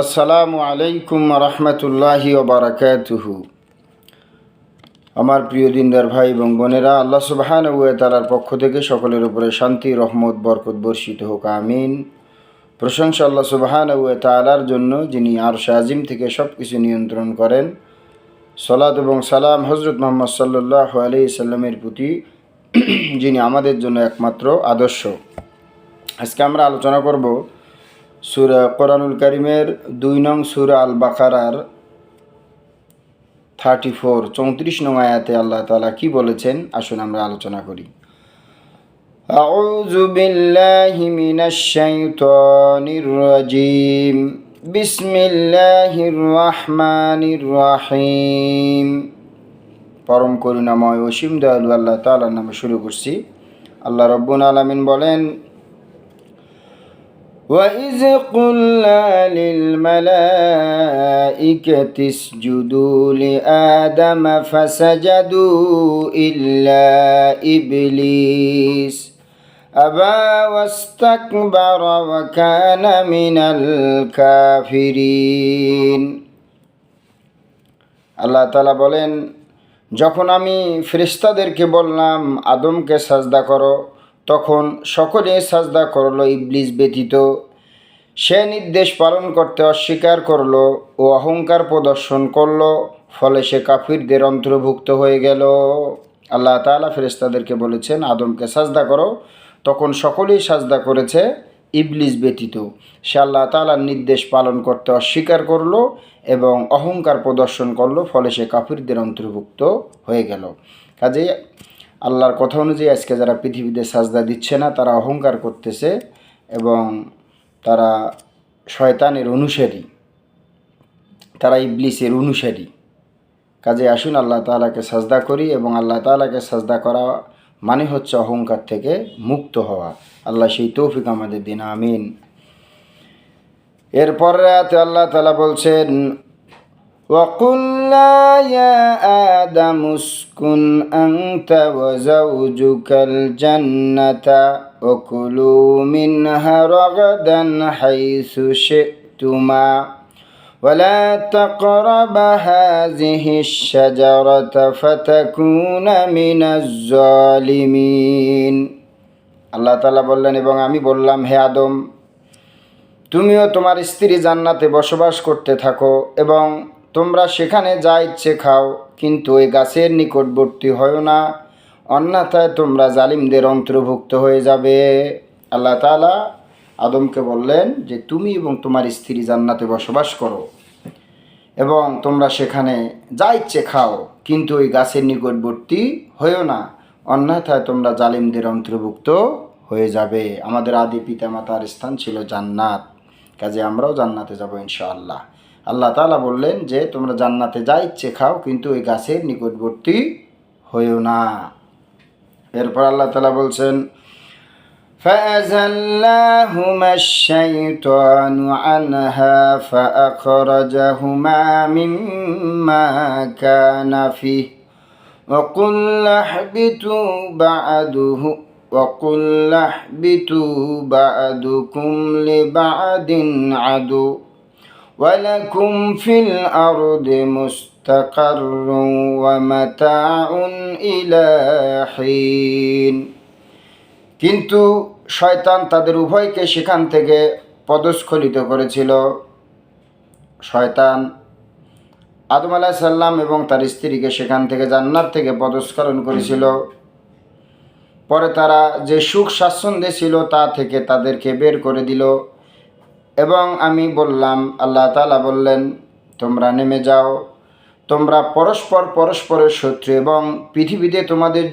আসসালামু আলাইকুম রহমতুল্লাহি ওবারাকাতুহু। আমার প্রিয় দিনদার ভাই এবং বোনেরা, আল্লাহ সুবহানাহু ওয়া তাআলার পক্ষ থেকে সকলের উপরে শান্তি, রহমত, বরকত বর্ষিত হোক, আমিন। প্রশংসা আল্লাহ সুবহানাহু ওয়া তাআলার জন্য, যিনি আরশে আজিম থেকে সব কিছু নিয়ন্ত্রণ করেন। সালাত এবং সালাম হযরত মুহাম্মদ সাল্লাল্লাহু আলাইহি সাল্লামের প্রতি, যিনি আমাদের জন্য একমাত্র আদর্শ। আজকে আমরা আলোচনা করব সূরা কোরআনুল কারীমের 2 নং সূরা আল বাকারার 34 নং আয়াতে আল্লাহ তাআলা কি বলেছেন, আসুন আমরা আলোচনা করি। আউযু বিল্লাহি মিনাশ শাইতানির রাজীম। বিসমিল্লাহির রহমানির রহিম। পরম করুণাময় অসীম দয়ালু আল্লাহ তাআলার নামে শুরু করছি। আল্লাহ রাব্বুল আলামিন বলেন, وَإِذْ قُلْنَا لِلْمَلَائِكَةِ اسْجُدُوا لِآدَمَ فَسَجَدُوا إِلَّا إِبْلِيسَ أَبَى وَاسْتَكْبَرَ وَكَانَ مِنَ الْكَافِرِينَ। আল্লাহ তাআলা বলেন, যখন আমি ফেরেশতাদেরকে বললাম আদমকে সাজদা করো, তখন সকলে সাজদা করল ইবলিস ব্যতীত। সে নির্দেশ পালন করতে অস্বীকার করল ও অহংকার প্রদর্শন করল, ফলে সে কাফিরদের অন্তর্ভুক্ত হয়ে গেল। আল্লাহ তাআলা ফেরেশতাদেরকে বলেছেন আদমকে সাজদা করো, তখন সকলেই সাজদা করেছে ইবলিস ব্যতীত। সে আল্লাহ তাআলার নির্দেশ পালন করতে অস্বীকার করল এবং অহংকার প্রদর্শন করল, ফলে সে কাফিরদের অন্তর্ভুক্ত হয়ে গেল। কাজেই আল্লাহর কথা অনুযায়ী আজকে যারা পৃথিবীতে সাজদা দিচ্ছে না, তারা অহংকার করতেছে এবং তারা শয়তানের অনুসারী, তারা ইবলিসের অনুসারী। কাজে আসুন আল্লাহ তাআলাকে সাজদা করি, এবং আল্লাহ তাআলাকে সাজদা করা মানে হচ্ছে অহংকার থেকে মুক্ত হওয়া। আল্লাহ সেই তৌফিক আমাদের দিন, আমিন। এরপর রাতে আল্লাহ তাআলা বলছেন, وَقُلْنَا يَا آدَمُ اسْكُنْ أَنْتَ وَزَوْجُكَ الْجَنَّةَ وَكُلُوا مِنْهَا رَغَدًا حَيْثُ شِئْتُمَا وَلَا تَقْرَبَا هَٰذِهِ الشَّجَرَةَ فَتَكُونَ مِنَ الظَّالِمِينَ। আল্লাহ তাআলা বললেন, এবং আমি বললাম, হে আদম, তুমিও তোমার স্ত্রী জান্নাতে বসবাস করতে থাকো এবং তোমরা সেখানে যা ইচ্ছে খাও, কিন্তু ওই গাছের নিকটবর্তী হয়ো না, অন্যথায় তোমরা জালিমদের অন্তর্ভুক্ত হয়ে যাবে। আল্লাহ তাআলা আদমকে বললেন যে তুমি এবং তোমার স্ত্রী জান্নাতে বসবাস করো এবং তোমরা সেখানে যা ইচ্ছে খাও, কিন্তু ওই গাছের নিকটবর্তী হয়ো না, অন্যথায় তোমরা জালিমদের অন্তর্ভুক্ত হয়ে যাবে। আমাদের আদি পিতামাতার স্থান ছিল জান্নাত, কাজে আমরাও জান্নাতে যাব ইনশাআল্লাহ। আল্লাহ তাআলা বললেন যে তোমরা জান্নাতে যা ইচ্ছে খাও, কিন্তু ওই গাছের নিকটবর্তী হইও না। এরপর আল্লাহ তাআলা বলছেন, فَأَزَلَّاهُمَا الشَّيْطَانُ عَنْهَا فَأَخْرَجَهُمَا مِمَّا كَانَا فِيهِ وَقُلْنَا اهْبِطُوا بَعْضُكُمْ لِبَعْضٍ عَدُوٌّ وَلَكُمْ فِي الْأَرْضِ مُسْتَقَرٌّ وَمَتَاعٌ إِلَىٰ حِينٍ। কিন্তু শয়তান তাদের উভয়কে সেখান থেকে পদস্খলিত করেছিল। শয়তান আদম আলাইহিস সালাম এবং তার স্ত্রীকে সেখান থেকে, জান্নাত থেকে পদস্খলন করেছিল। পরে তারা যে সুখ স্বাচ্ছন্দ্যে ছিল তা থেকে তাদেরকে বের করে দিল। এবং আমি বললাম, আল্লাহ তাআলা বললেন, তোমরা নেমে যাও, তোমরা পরস্পরের শত্রু, এবং পৃথিবীতে তোমাদের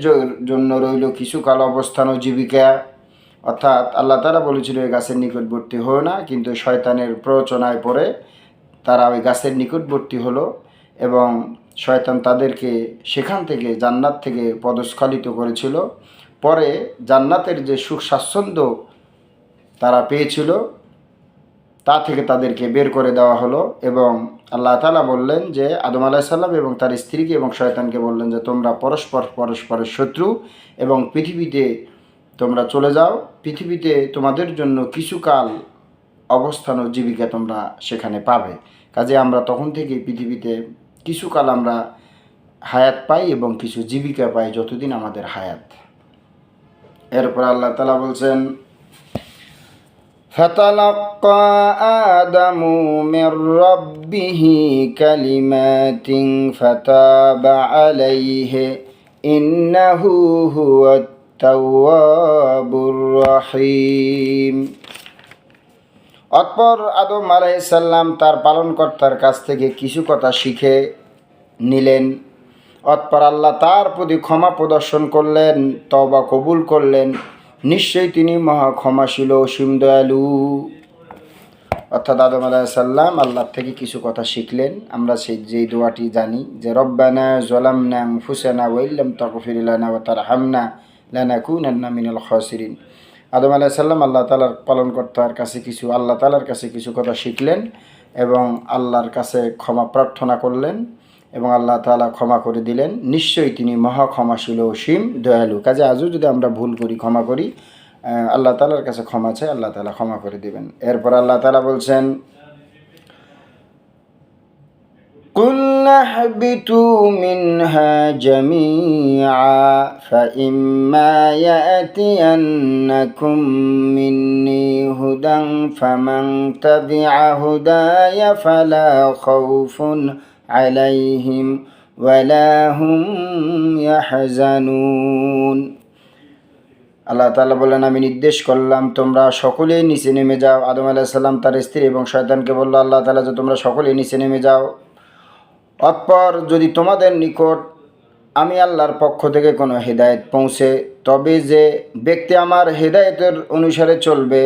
জন্য রইল কিছুকাল অবস্থান ও জীবিকা। অর্থাৎ আল্লাহ তাআলা বলেছিল ওই গাছের নিকটবর্তী হও না, কিন্তু শয়তানের প্ররোচনায় পড়ে তারা ওই গাছের নিকটবর্তী হলো এবং শয়তান তাদেরকে সেখান থেকে, জান্নাত থেকে পদস্খলিত করেছিল। পরে জান্নাতের যে সুখ স্বাচ্ছন্দ্য তারা পেয়েছিল তা থেকে তাদেরকে বের করে দেওয়া হলো। এবং আল্লাহ তাআলা বললেন যে আদম আলাইহিস সালাম এবং তার স্ত্রীকে এবং শয়তানকে বললেন যে তোমরা পরস্পরের শত্রু এবং পৃথিবীতে তোমরা চলে যাও, পৃথিবীতে তোমাদের জন্য কিছুকাল অবস্থান ও জীবিকা তোমরা সেখানে পাবে। কাজে আমরা তখন থেকে পৃথিবীতে কিছুকাল আমরা হায়াত পাই এবং কিছু জীবিকা পাই যতদিন আমাদের হায়াত। এরপর আল্লাহ তাআলা বলছেন, ফাতালাক্কা আদামু মির রাব্বিহি কালিমাতিন ফাতাবা আলাইহি ইন্নাহু হুয়াত তাওয়াবুর রহিম। অতঃপর আদম আলাইহিস সালাম তার পালনকর্তার কাছ থেকে কিছু কথা শিখে নিলেন। অতঃপর আল্লাহ তার প্রতি ক্ষমা প্রদর্শন করলেন, তওবা কবুল করলেন। নিশ্চয়ই তিনি মহা ক্ষমাশীল ও অসীম দয়ালু। অর্থাৎ আদম আলাইহিস সালাম আল্লাহর থেকে কিছু কথা শিখলেন। আমরা যেই দোয়াটি জানি যে রব্বানা যালামনা আনফুসানা ওয়া ইল্লাম তাগফির লানা ওয়া তারহামনা লানাকুনান্না মিনাল খাসিরিন। আদম আলাইহিস সালাম আল্লাহ তাআলার কাছে কিছু কথা শিখলেন এবং আল্লাহর কাছে ক্ষমা প্রার্থনা করলেন এবং আল্লাহ তাআলা ক্ষমা করে দিলেন। নিশ্চয়ই তিনি মহা ক্ষমাশীল ও অসীম দয়ালু। কাজে আজও যদি আমরা ভুল করি, ক্ষমা করি, আল্লাহ তাআলার কাছে ক্ষমা চাই, আল্লাহ তাআলা ক্ষমা করে দিবেন। এরপর আল্লাহ তাআলা বলছেন, কুল্না হাবিতু মিনহা জামিআ ফাইম্মা ইয়াতিয়ান্নাকুম মিন্নি হুদান ফামান তাবিআ হুদায়া ফালা খাউফুন আলাইহিম ওয়ালা হুম ইয়াহজানুন। আল্লাহ তাআলা বললেন, আমি নির্দেশ করলাম তোমরা সকলেই নিচে নেমে যাও। আদম আলাইহিস সালাম তার স্ত্রী এবং শয়তানকে বলল আল্লাহ তাআলা যে তোমরা সকলেই নিচে নেমে যাও। অতঃপর যদি তোমাদের নিকট আমি আল্লাহর পক্ষ থেকে কোনো হেদায়েত পৌঁছে, তবে যে ব্যক্তি আমার হেদায়েতের অনুসারে চলবে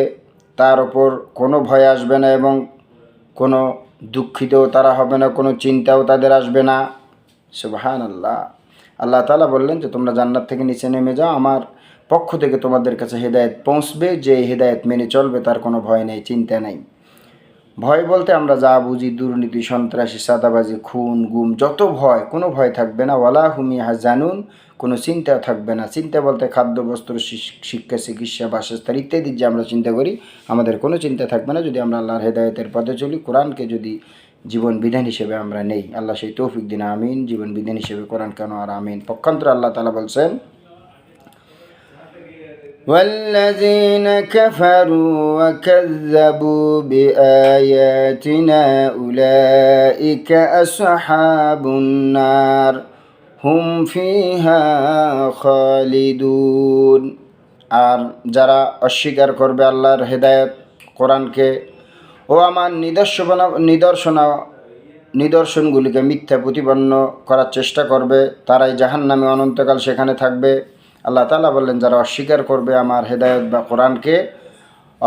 তার ওপর কোনো ভয় আসবে না এবং কোনো দুঃখিতও তারা হবে না, কোনো চিন্তাও তাদের আসবে না। সুবহানাল্লাহ। আল্লাহ তাআলা বললেন যে তোমরা জান্নাত থেকে নিচে নেমে যাও, আমার পক্ষ থেকে তোমাদের কাছে হেদায়েত পৌঁছবে, যে হেদায়েত মেনে চলবে তার কোনো ভয় নেই, চিন্তা নেই। ভয় বলতে আমরা যা বুঝি দুর্নীতি, সন্ত্রাসী, সাদাবাজি, খুন, গুম, যত ভয়, কোনো ভয় থাকবে না। ওয়ালা হুম ইয়াহজানুন, কোনো চিন্তাও থাকবে না। চিন্তা বলতে খাদ্য, বস্ত্র, শিক্ষা, চিকিৎসা, বাসস্থান ইত্যাদি যে আমরা চিন্তা করি, আমাদের কোনো চিন্তা থাকবে না যদি আমরা আল্লাহর হেদায়েতের পথে চলি, কোরআনকে যদি জীবন বিধান হিসেবে আমরা নেই। আল্লাহ সেই তৌফিক দিন, আমিন। জীবন বিধান হিসেবে কোরআন কেন আর আমিন। পক্ষান্তরে আল্লাহ তাআলা বলছেন, والذين كفروا وكذبوا بآياتنا أولئك أصحاب النار هم فيها خالدون। আর যারা অস্বীকার করবে আল্লাহর হেদায়েত, কোরআনকে ও আমার নিদর্শনগুলিকে মিথ্যা প্রতিপন্ন করার চেষ্টা করবে, তারাই জাহান্নামে অনন্তকাল সেখানে থাকবে। আল্লাহ তাআলা বললেন, যারা অস্বীকার করবে আমার হেদায়েত বা কোরআনকে,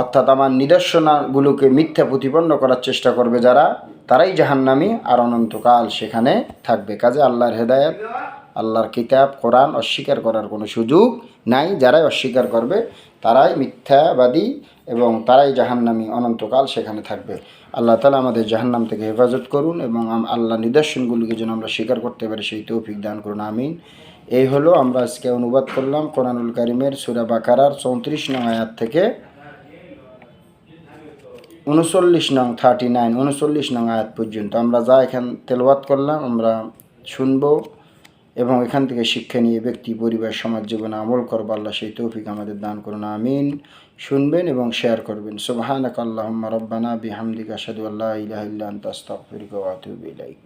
অর্থাৎ আমার নিদর্শনগুলোকে মিথ্যা প্রতিপন্ন করার চেষ্টা করবে যারা, তারাই জাহান্নামী আর অনন্তকাল সেখানে থাকবে। কাজে আল্লাহর হেদায়েত, আল্লাহর কিতাব কোরআন অস্বীকার করার কোনো সুযোগ নাই। যারাই অস্বীকার করবে তারাই মিথ্যাবাদী এবং তারাই জাহান্নামী, অনন্তকাল সেখানে থাকবে। আল্লাহ তাআলা আমাদের জাহান্নাম থেকে হেফাজত করুন এবং আল্লাহ নিদর্শনগুলিকে যেন আমরা স্বীকার করতে পারি সেই তৌফিক দান করুন, আমিন। এই হলো আমরা আজকে অনুবাদ করলাম কোরআনুল কারীমের সূরা বাকারার 34 নং আয়াত থেকে 39 নং আয়াত পর্যন্ত। আমরা যা এখান তেলাওয়াত করলাম আমরা শুনবো এবং এখান থেকে শিক্ষা নিয়ে ব্যক্তি, পরিবার, সমাজ জীবনে আমল করবো। আল্লাহ সেই তৌফিক আমাদের দান করুন, আমিন। শুনবেন এবং শেয়ার করবেন। সুবহানাকা আল্লাহুম্মা রাব্বানা বিহামদিকা আশহাদু আল্লা ইলাহা ইল্লা আনতা আস্তাগফিরুকা ওয়া আতুবু ইলাইক।